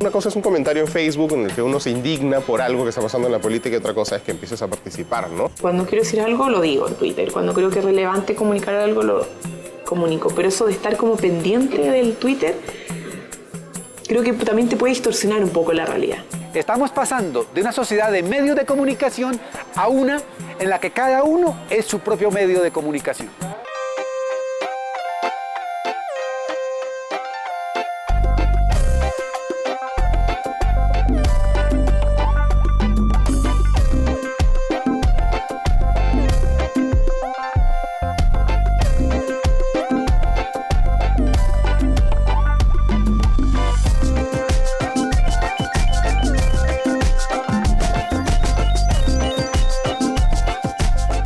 Una cosa es un comentario en Facebook en el que uno se indigna por algo que está pasando en la política y otra cosa es que empieces a participar, ¿no? Cuando quiero decir algo, lo digo en Twitter. Cuando creo que es relevante comunicar algo, lo comunico. Pero eso de estar como pendiente del Twitter, creo que también te puede distorsionar un poco la realidad. Estamos pasando de una sociedad de medios de comunicación a una en la que cada uno es su propio medio de comunicación.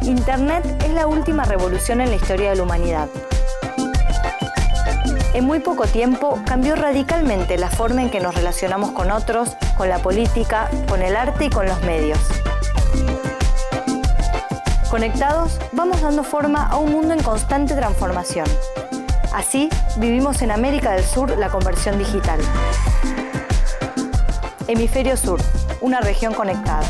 Internet es la última revolución en la historia de la humanidad. En muy poco tiempo cambió radicalmente la forma en que nos relacionamos con otros, con la política, con el arte y con los medios. Conectados, vamos dando forma a un mundo en constante transformación. Así, vivimos en América del Sur la conversión digital. Hemisferio Sur, una región conectada.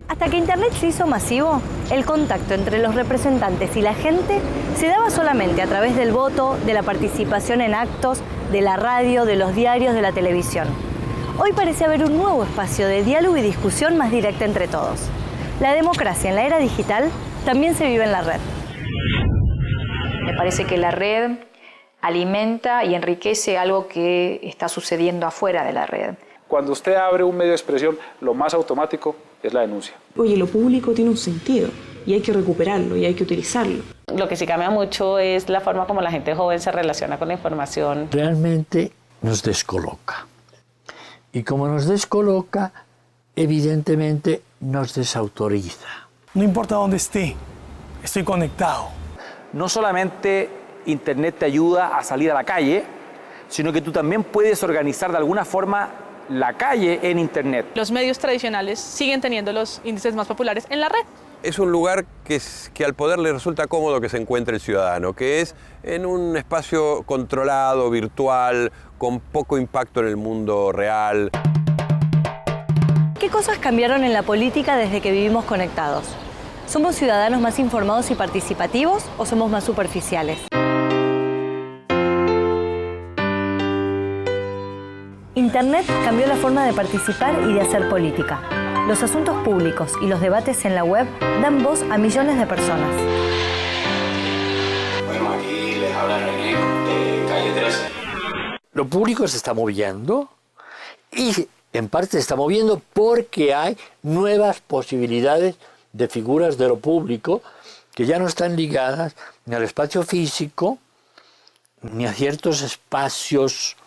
Hasta que Internet se hizo masivo, el contacto entre los representantes y la gente se daba solamente a través del voto, de la participación en actos, de la radio, de los diarios, de la televisión. Hoy parece haber un nuevo espacio de diálogo y discusión más directa entre todos. La democracia en la era digital también se vive en la red. Me parece que la red alimenta y enriquece algo que está sucediendo afuera de la red. Cuando usted abre un medio de expresión, lo más automático es la denuncia. Oye, lo público tiene un sentido y hay que recuperarlo y hay que utilizarlo. Lo que sí cambia mucho es la forma como la gente joven se relaciona con la información. Realmente nos descoloca. Y como nos descoloca, evidentemente nos desautoriza. No importa dónde esté, estoy conectado. No solamente Internet te ayuda a salir a la calle, sino que tú también puedes organizar de alguna forma la calle en Internet. Los medios tradicionales siguen teniendo los índices más populares en la red. Es un lugar que al poder le resulta cómodo que se encuentre el ciudadano, que es en un espacio controlado, virtual, con poco impacto en el mundo real. ¿Qué cosas cambiaron en la política desde que vivimos conectados? ¿Somos ciudadanos más informados y participativos o somos más superficiales? Internet cambió la forma de participar y de hacer política. Los asuntos públicos y los debates en la web dan voz a millones de personas. Bueno, aquí les habla René de Calle 13. Lo público se está moviendo y en parte se está moviendo porque hay nuevas posibilidades de figuras de lo público que ya no están ligadas ni al espacio físico ni a ciertos espacios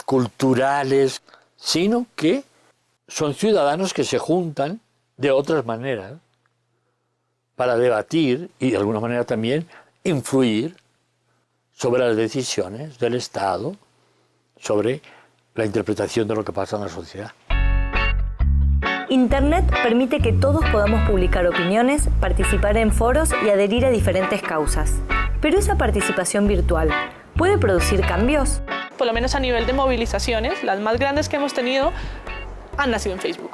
culturales, sino que son ciudadanos que se juntan de otras maneras para debatir y de alguna manera también influir sobre las decisiones del Estado, sobre la interpretación de lo que pasa en la sociedad. Internet permite que todos podamos publicar opiniones, participar en foros y adherir a diferentes causas. Pero esa participación virtual ¿puede producir cambios? Por lo menos a nivel de movilizaciones, las más grandes que hemos tenido han nacido en Facebook.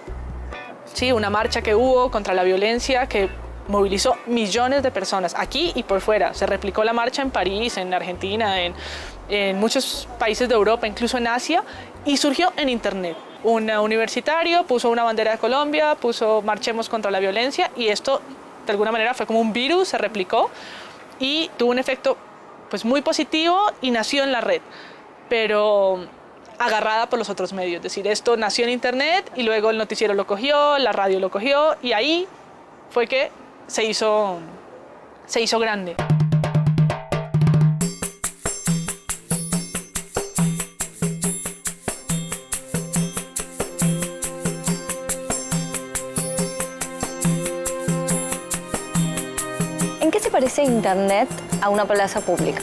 Sí, una marcha que hubo contra la violencia que movilizó millones de personas aquí y por fuera. Se replicó la marcha en París, en Argentina, en muchos países de Europa, incluso en Asia, y surgió en Internet. Un universitario puso una bandera de Colombia, puso marchemos contra la violencia y esto de alguna manera fue como un virus, se replicó y tuvo un efecto pues muy positivo y nació en la red, pero agarrada por los otros medios. Es decir, esto nació en Internet y luego el noticiero lo cogió, la radio lo cogió y ahí fue que se hizo grande. ¿En qué se parece Internet a una plaza pública?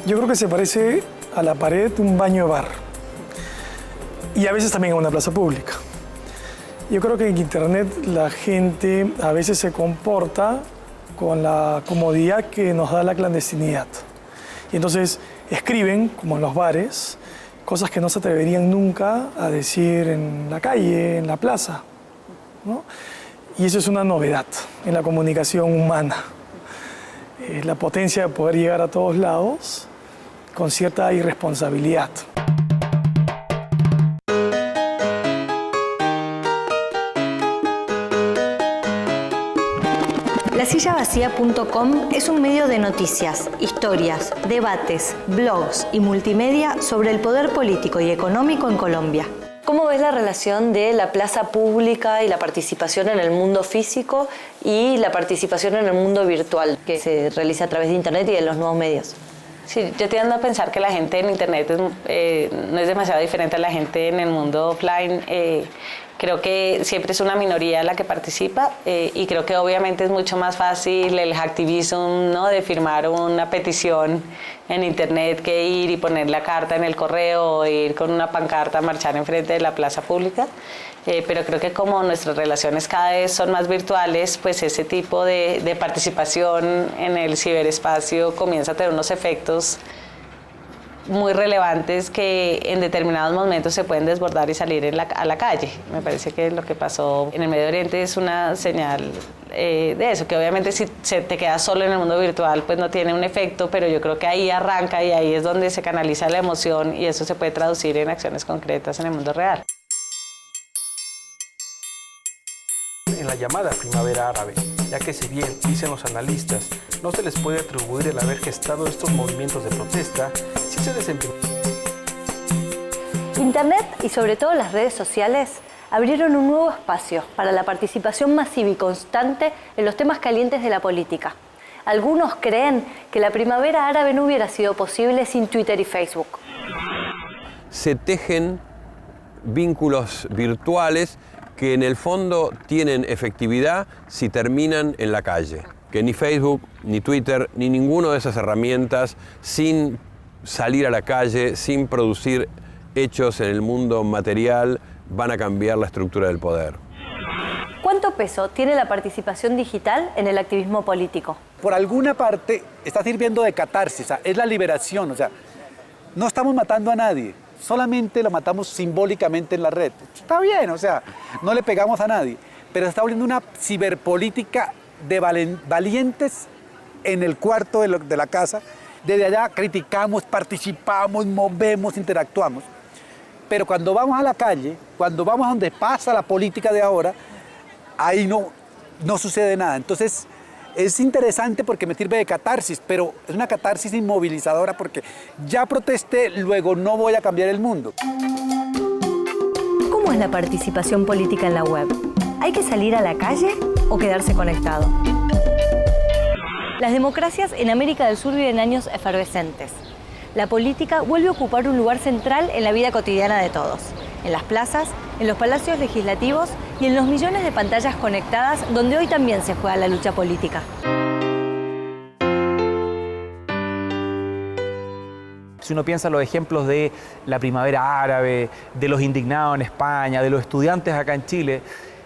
Yo creo que se parece a la pared de un baño de bar. y a veces también en una plaza pública. Yo creo que en Internet la gente a veces se comporta con la comodidad que nos da la clandestinidad. Y entonces escriben, como en los bares, cosas que no se atreverían nunca a decir en la calle, en la plaza, ¿no? Y eso es una novedad en la comunicación humana. La potencia de poder llegar a todos lados con cierta irresponsabilidad. Lasillavacía.com es un medio de noticias, historias, debates, blogs y multimedia sobre el poder político y económico en Colombia. ¿Cómo ves la relación de la plaza pública y la participación en el mundo físico y la participación en el mundo virtual que se realiza a través de Internet y de los nuevos medios? Sí, yo tiendo a pensar que la gente en Internet no es demasiado diferente a la gente en el mundo offline. Creo que siempre es una minoría la que participa y creo que obviamente es mucho más fácil el hacktivism, ¿no?, de firmar una petición en Internet que ir y poner la carta en el correo o ir con una pancarta a marchar enfrente de la plaza pública. Pero creo que como nuestras relaciones cada vez son más virtuales, pues ese tipo de participación en el ciberespacio comienza a tener unos efectos muy relevantes que en determinados momentos se pueden desbordar y salir a la calle. Me parece que lo que pasó en el Medio Oriente es una señal de eso, que obviamente si te quedas solo en el mundo virtual pues no tiene un efecto, pero yo creo que ahí arranca y ahí es donde se canaliza la emoción y eso se puede traducir en acciones concretas en el mundo real. En la llamada primavera árabe, ya que si bien, dicen los analistas, no se les puede atribuir el haber gestado estos movimientos de protesta, sí se desempeñó. Internet y sobre todo las redes sociales abrieron un nuevo espacio para la participación masiva y constante en los temas calientes de la política. Algunos creen que la primavera árabe no hubiera sido posible sin Twitter y Facebook. Se tejen vínculos virtuales que en el fondo tienen efectividad si terminan en la calle. Que ni Facebook, ni Twitter, ni ninguna de esas herramientas, sin salir a la calle, sin producir hechos en el mundo material, van a cambiar la estructura del poder. ¿Cuánto peso tiene la participación digital en el activismo político? Por alguna parte está sirviendo de catarsis, es la liberación, o sea, no estamos matando a nadie. Solamente lo matamos simbólicamente en la red. Está bien, o sea, no le pegamos a nadie, pero se está volviendo una ciberpolítica de valientes en el cuarto de la casa. Desde allá criticamos, participamos, movemos, interactuamos. Pero cuando vamos a la calle, cuando vamos a donde pasa la política de ahora, ahí no sucede nada. Entonces, es interesante porque me sirve de catarsis, pero es una catarsis inmovilizadora porque ya protesté, luego no voy a cambiar el mundo. ¿Cómo es la participación política en la web? ¿Hay que salir a la calle o quedarse conectado? Las democracias en América del Sur viven años efervescentes. La política vuelve a ocupar un lugar central en la vida cotidiana de todos, en las plazas, en los palacios legislativos y en los millones de pantallas conectadas donde hoy también se juega la lucha política. Si uno piensa en los ejemplos de la primavera árabe, de los indignados en España, de los estudiantes acá en Chile,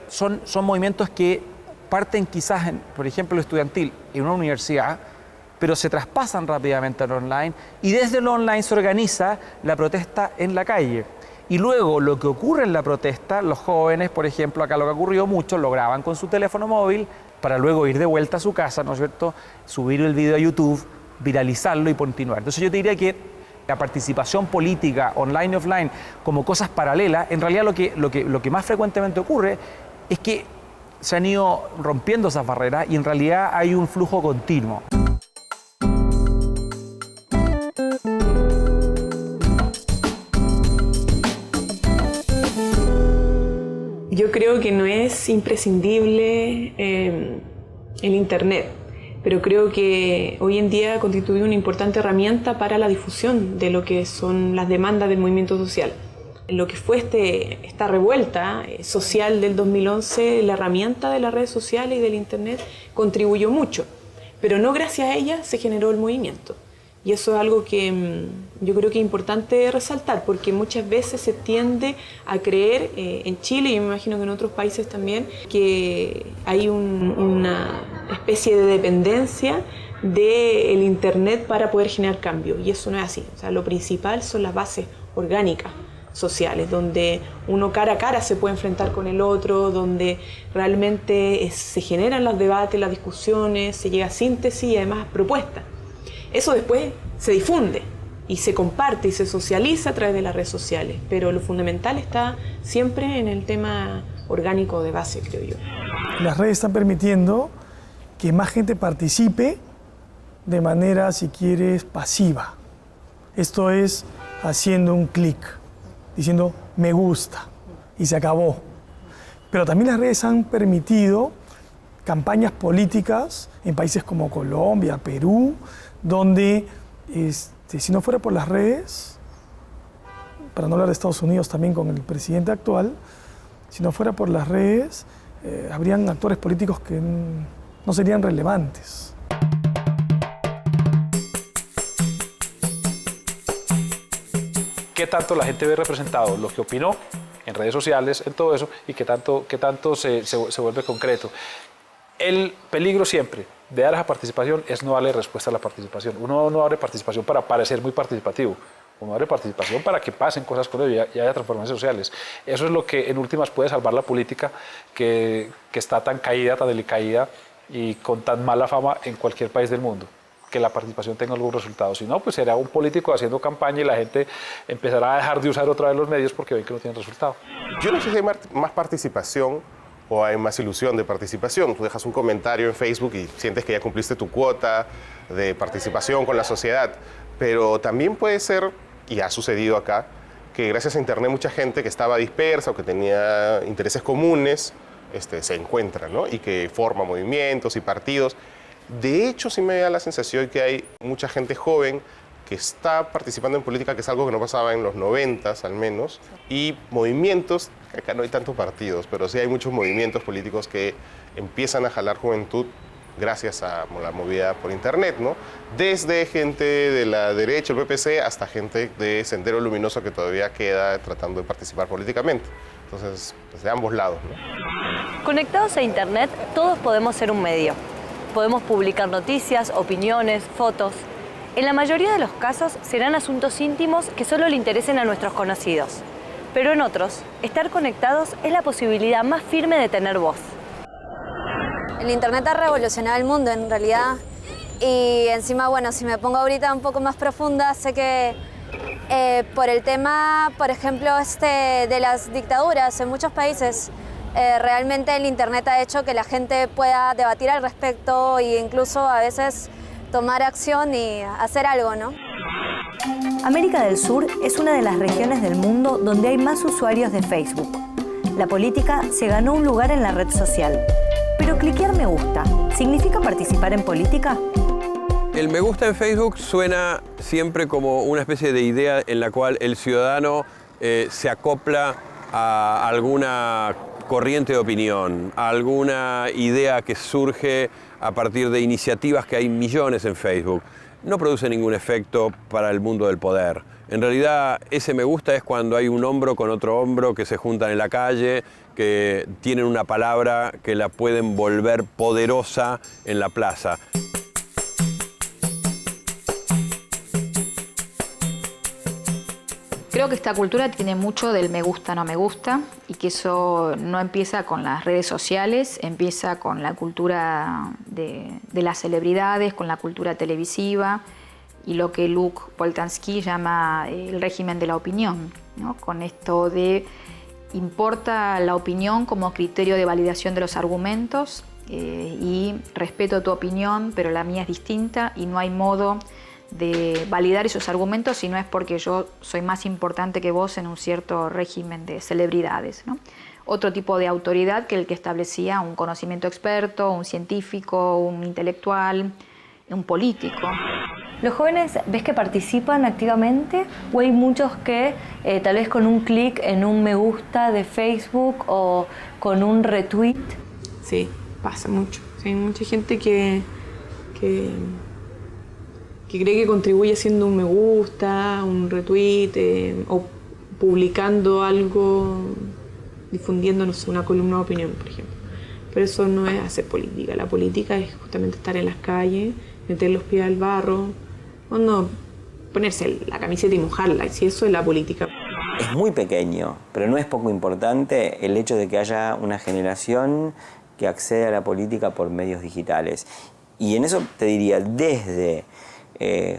son movimientos que parten quizás, por ejemplo, lo estudiantil en una universidad, pero se traspasan rápidamente al online y desde lo online se organiza la protesta en la calle. Y luego lo que ocurre en la protesta, los jóvenes, por ejemplo, acá lo que ocurrió mucho, lo graban con su teléfono móvil para luego ir de vuelta a su casa, ¿no es cierto?, subir el video a YouTube, viralizarlo y continuar. Entonces yo te diría que la participación política online y offline como cosas paralelas, en realidad lo que más frecuentemente ocurre es que se han ido rompiendo esas barreras y en realidad hay un flujo continuo. Yo creo que no es imprescindible el Internet, pero creo que hoy en día constituye una importante herramienta para la difusión de lo que son las demandas del movimiento social. Lo que fue esta revuelta social del 2011, la herramienta de las redes sociales y del Internet contribuyó mucho, pero no gracias a ella se generó el movimiento. Y eso es algo que yo creo que es importante resaltar, porque muchas veces se tiende a creer, en Chile y me imagino que en otros países también, que hay una especie de dependencia del Internet para poder generar cambio, y eso no es así. O sea, lo principal son las bases orgánicas sociales, donde uno cara a cara se puede enfrentar con el otro, donde realmente se generan los debates, las discusiones, se llega a síntesis y además propuestas. Eso después se difunde y se comparte y se socializa a través de las redes sociales, pero lo fundamental está siempre en el tema orgánico de base, creo yo. Las redes están permitiendo que más gente participe de manera, si quieres, pasiva. Esto es haciendo un clic, diciendo me gusta y se acabó. Pero también las redes han permitido campañas políticas en países como Colombia, Perú, donde si no fuera por las redes, para no hablar de Estados Unidos también con el presidente actual, si no fuera por las redes, habrían actores políticos que no serían relevantes. ¿Qué tanto la gente ve representado lo que opinó en redes sociales, en todo eso, y qué tanto se vuelve concreto? El peligro siempre de dar esa participación es no darle respuesta a la participación. Uno no abre participación para parecer muy participativo. Uno abre participación para que pasen cosas con ello y haya transformaciones sociales. Eso es lo que en últimas puede salvar la política que está tan caída, tan decaída y con tan mala fama en cualquier país del mundo. Que la participación tenga algún resultado. Si no, pues será un político haciendo campaña y la gente empezará a dejar de usar otra vez los medios porque ven que no tienen resultado. Yo no sé si hay más participación o hay más ilusión de participación. Tú dejas un comentario en Facebook y sientes que ya cumpliste tu cuota de participación con la sociedad, pero también puede ser, y ha sucedido acá, que gracias a Internet mucha gente que estaba dispersa o que tenía intereses comunes se encuentra, ¿no? Y que forma movimientos y partidos. De hecho, sí me da la sensación que hay mucha gente joven que está participando en política, que es algo que no pasaba en los 90s al menos, y movimientos, acá no hay tantos partidos, pero sí hay muchos movimientos políticos que empiezan a jalar juventud gracias a la movida por Internet, ¿no? Desde gente de la derecha, el PPC, hasta gente de Sendero Luminoso que todavía queda tratando de participar políticamente. Entonces, pues de ambos lados, ¿no? Conectados a Internet, todos podemos ser un medio. Podemos publicar noticias, opiniones, fotos. En la mayoría de los casos serán asuntos íntimos que solo le interesen a nuestros conocidos. Pero en otros, estar conectados es la posibilidad más firme de tener voz. El Internet ha revolucionado el mundo en realidad. Y encima, bueno, si me pongo ahorita un poco más profunda, sé que por el tema, por ejemplo, de las dictaduras en muchos países, realmente el Internet ha hecho que la gente pueda debatir al respecto e incluso a veces tomar acción y hacer algo, ¿no? América del Sur es una de las regiones del mundo donde hay más usuarios de Facebook. La política se ganó un lugar en la red social. Pero cliquear me gusta, ¿significa participar en política? El me gusta en Facebook suena siempre como una especie de idea en la cual el ciudadano se acopla a alguna corriente de opinión, a alguna idea que surge a partir de iniciativas que hay millones en Facebook. No produce ningún efecto para el mundo del poder. En realidad, ese me gusta es cuando hay un hombro con otro hombro que se juntan en la calle, que tienen una palabra que la pueden volver poderosa en la plaza. Creo que esta cultura tiene mucho del me gusta, no me gusta, y que eso no empieza con las redes sociales, empieza con la cultura de las celebridades, con la cultura televisiva y lo que Luc Boltanski llama el régimen de la opinión, ¿no? Con esto de importa la opinión como criterio de validación de los argumentos y respeto tu opinión, pero la mía es distinta y no hay modo de validar esos argumentos si no es porque yo soy más importante que vos en un cierto régimen de celebridades, ¿no? Otro tipo de autoridad que el que establecía un conocimiento experto, un científico, un intelectual, un político. ¿Los jóvenes ves que participan activamente o hay muchos que tal vez con un clic en un me gusta de Facebook o con un retweet? Sí, pasa mucho. Sí, hay mucha gente que que cree que contribuye haciendo un me gusta, un retweet o publicando algo, difundiendo, no sé, una columna de opinión, por ejemplo. Pero eso no es hacer política. La política es justamente estar en las calles, meter los pies al barro, o no ponerse la camiseta y mojarla, si eso es la política. Es muy pequeño, pero no es poco importante el hecho de que haya una generación que accede a la política por medios digitales. Y en eso te diría, desde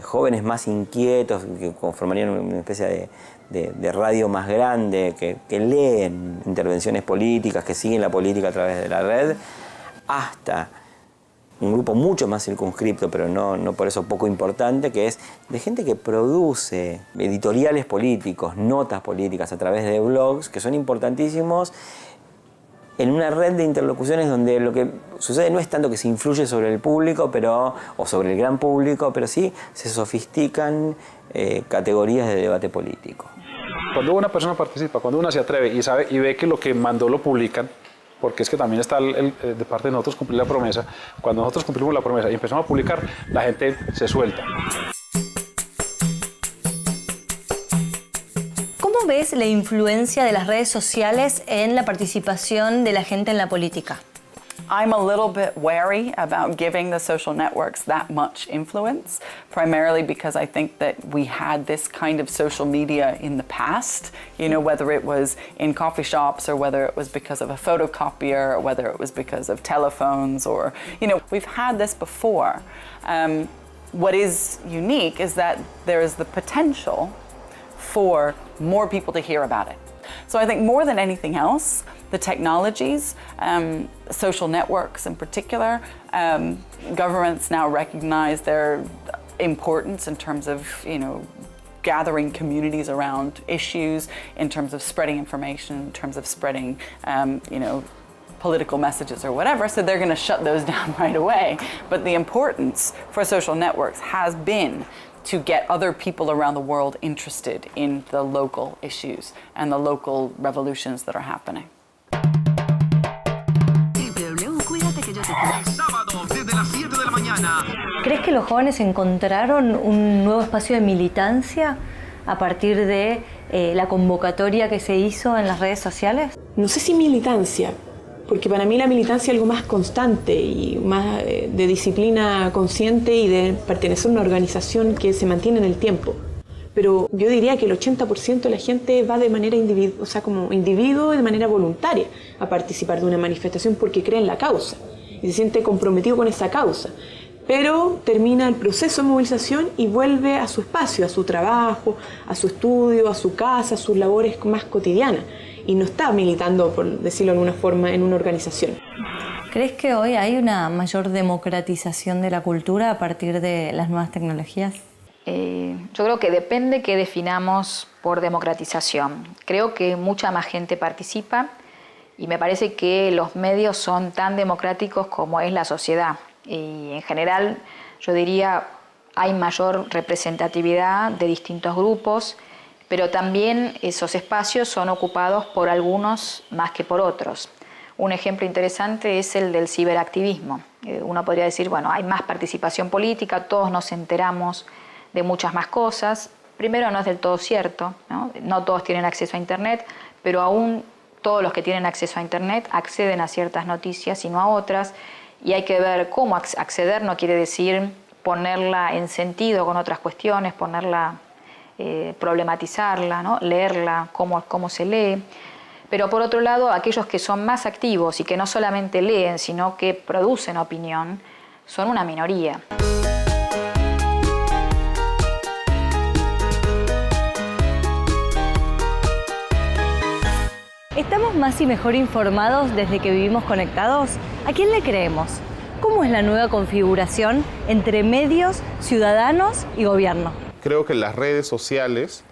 jóvenes más inquietos, que conformarían una especie de radio más grande, que leen intervenciones políticas, que siguen la política a través de la red, hasta un grupo mucho más circunscripto, pero no por eso poco importante, que es de gente que produce editoriales políticos, notas políticas a través de blogs, que son importantísimos en una red de interlocuciones donde lo que sucede no es tanto que se influye sobre el público o sobre el gran público, pero sí se sofistican categorías de debate político. Cuando una persona participa, cuando una se atreve y sabe y ve que lo que mandó lo publican, porque es que también está de parte de nosotros cumplir la promesa. Cuando nosotros cumplimos la promesa y empezamos a publicar, la gente se suelta. ¿Cómo ves la influencia de las redes sociales en la participación de la gente en la política? I'm a little bit wary about giving the social networks that much influence, primarily because I think that we had this kind of social media in the past, you know, whether it was in coffee shops or whether it was because of a photocopier or whether it was because of telephones or, you know, we've had this before. What is unique is that there is the potential for more people to hear about it. So I think more than anything else, the technologies, social networks in particular, governments now recognize their importance in terms of, you know, gathering communities around issues, in terms of spreading information, in terms of spreading, you know, political messages or whatever, so they're going to shut those down right away. But the importance for social networks has been to get other people around the world interested in the local issues and the local revolutions that are happening. ¿Crees que los jóvenes encontraron un nuevo espacio de militancia a partir de la convocatoria que se hizo en las redes sociales? No sé si militancia, porque para mí la militancia es algo más constante y más de disciplina consciente y de pertenecer a una organización que se mantiene en el tiempo. Pero yo diría que el 80% de la gente va de manera individual, o sea, como individuo de manera voluntaria a participar de una manifestación porque cree en la causa y se siente comprometido con esa causa. Pero termina el proceso de movilización y vuelve a su espacio, a su trabajo, a su estudio, a su casa, a sus labores más cotidianas. Y no está militando, por decirlo de alguna forma, en una organización. ¿Crees que hoy hay una mayor democratización de la cultura a partir de las nuevas tecnologías? Yo creo que depende qué definamos por democratización. Creo que mucha más gente participa y me parece que los medios son tan democráticos como es la sociedad. Y en general, yo diría, hay mayor representatividad de distintos grupos, pero también esos espacios son ocupados por algunos más que por otros. Un ejemplo interesante es el del ciberactivismo. Uno podría decir, bueno, hay más participación política, todos nos enteramos de muchas más cosas. Primero, no es del todo cierto, no todos tienen acceso a Internet, pero aún todos los que tienen acceso a Internet acceden a ciertas noticias y no a otras, y hay que ver cómo acceder. No quiere decir ponerla en sentido con otras cuestiones, ponerla, problematizarla, ¿no? Leerla, cómo se lee. Pero por otro lado, aquellos que son más activos y que no solamente leen, sino que producen opinión, son una minoría. ¿Estamos más y mejor informados desde que vivimos conectados? ¿A quién le creemos? ¿Cómo es la nueva configuración entre medios, ciudadanos y gobierno? Creo que las redes sociales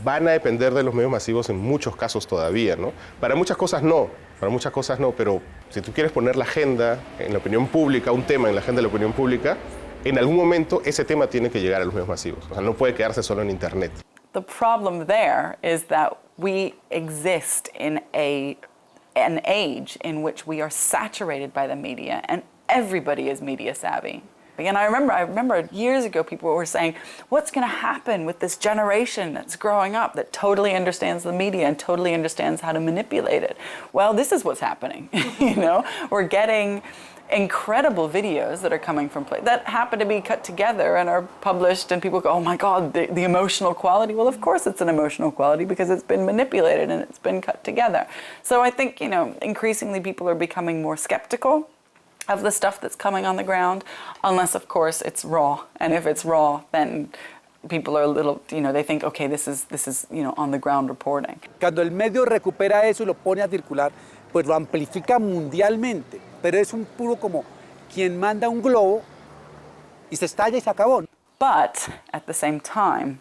van a depender de los medios masivos en muchos casos todavía, ¿no? Para muchas cosas no, pero si tú quieres poner la agenda en la opinión pública, un tema en la agenda de la opinión pública, en algún momento ese tema tiene que llegar a los medios masivos. O sea, no puede quedarse solo en Internet. The problem there is that we exist in an age in which we are saturated by the media and everybody is media savvy. And I remember years ago people were saying, what's going to happen with this generation that's growing up that totally understands the media and totally understands how to manipulate it? Well, this is what's happening. You know, we're getting incredible videos that are coming from that happen to be cut together and are published, and people go, oh my God, the emotional quality. Well, of course it's an emotional quality because it's been manipulated and it's been cut together. So I think, you know, increasingly people are becoming more skeptical of the stuff that's coming on the ground, unless of course it's raw. And if it's raw, then people are a little, you know, they think, okay, this is, you know, on the ground reporting. Cuando el medio recupera eso y lo pone a circular, pues lo amplifica mundialmente. Pero es un puro como quien manda un globo y se estalla y se acabó. But at the same time,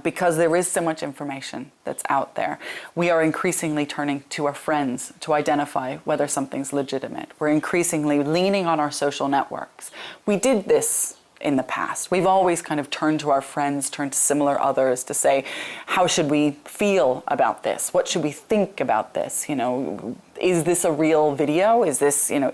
because there is so much information that's out there, we are increasingly turning to our friends to identify whether something's legitimate. We're increasingly leaning on our social networks. We did this in the past. We've always kind of turned to our friends, turned to similar others to say, how should we feel about this? What should we think about this? You know, is this a real video? Is this, you know,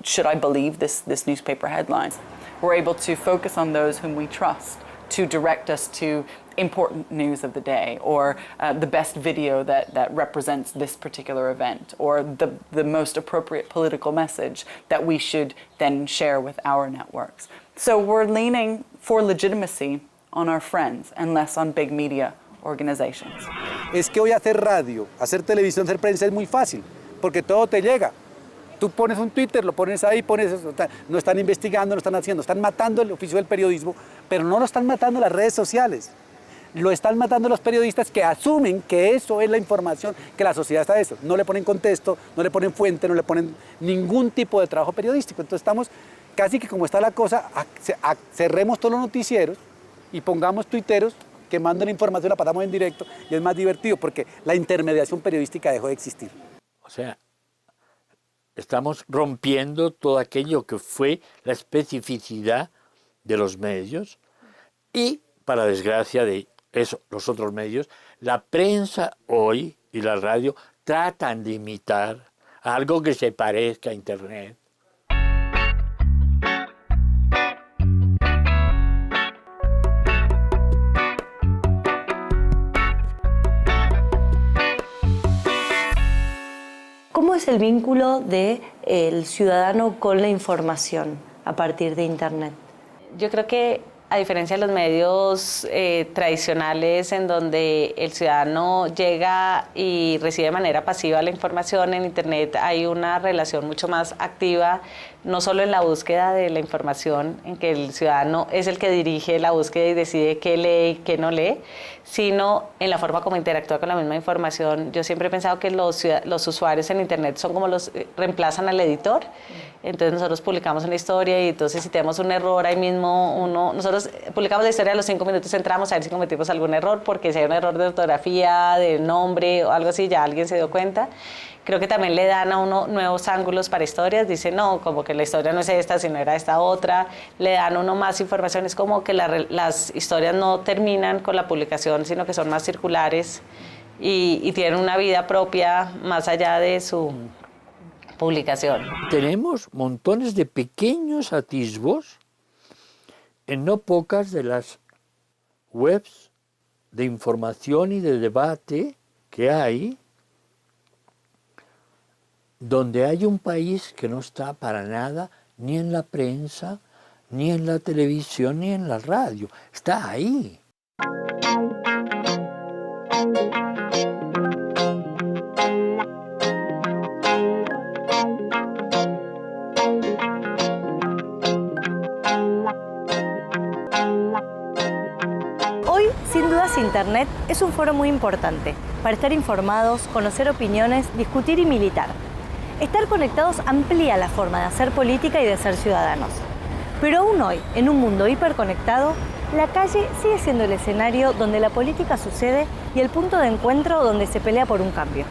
should I believe this newspaper headlines? We're able to focus on those whom we trust to direct us to important news of the day, or the best video that represents this particular event, or the most appropriate political message that we should then share with our networks. So we're leaning for legitimacy on our friends and less on big media organizations. Es que hoy hacer radio, hacer televisión, hacer prensa es muy fácil, porque todo te llega. Tú pones un Twitter, lo pones ahí, no están investigando, no están haciendo, están matando el oficio del periodismo, pero no lo están matando las redes sociales. Lo están matando los periodistas que asumen que eso es la información, que la sociedad está de eso. No le ponen contexto, no le ponen fuente, no le ponen ningún tipo de trabajo periodístico. Entonces estamos casi que como está la cosa, cerremos todos los noticieros y pongamos tuiteros que mandan información, la pasamos en directo y es más divertido porque la intermediación periodística dejó de existir. O sea, estamos rompiendo todo aquello que fue la especificidad de los medios y, para desgracia de eso, los otros medios, la prensa hoy y la radio tratan de imitar algo que se parezca a Internet. ¿Cómo es el vínculo del ciudadano con la información a partir de Internet? Yo creo que, a diferencia de los medios tradicionales en donde el ciudadano llega y recibe de manera pasiva la información, en Internet hay una relación mucho más activa, no solo en la búsqueda de la información, en que el ciudadano es el que dirige la búsqueda y decide qué lee y qué no lee, sino en la forma como interactúa con la misma información. Yo siempre he pensado que los usuarios en Internet son como reemplazan al editor. Entonces nosotros publicamos una historia y entonces si tenemos un error ahí mismo, nosotros publicamos la historia, a los 5 minutos entramos a ver si cometimos algún error, porque si hay un error de ortografía, de nombre o algo así, ya alguien se dio cuenta. Creo que también le dan a uno nuevos ángulos para historias, dicen no, como que la historia no es esta, sino era esta otra, le dan a uno más información, es como que las historias no terminan con la publicación, sino que son más circulares y tienen una vida propia más allá de su publicación. Tenemos montones de pequeños atisbos en no pocas de las webs de información y de debate que hay, donde hay un país que no está para nada ni en la prensa, ni en la televisión, ni en la radio. Está ahí. Hoy, sin dudas, Internet es un foro muy importante para estar informados, conocer opiniones, discutir y militar. Estar conectados amplía la forma de hacer política y de ser ciudadanos. Pero aún hoy, en un mundo hiperconectado, la calle sigue siendo el escenario donde la política sucede y el punto de encuentro donde se pelea por un cambio.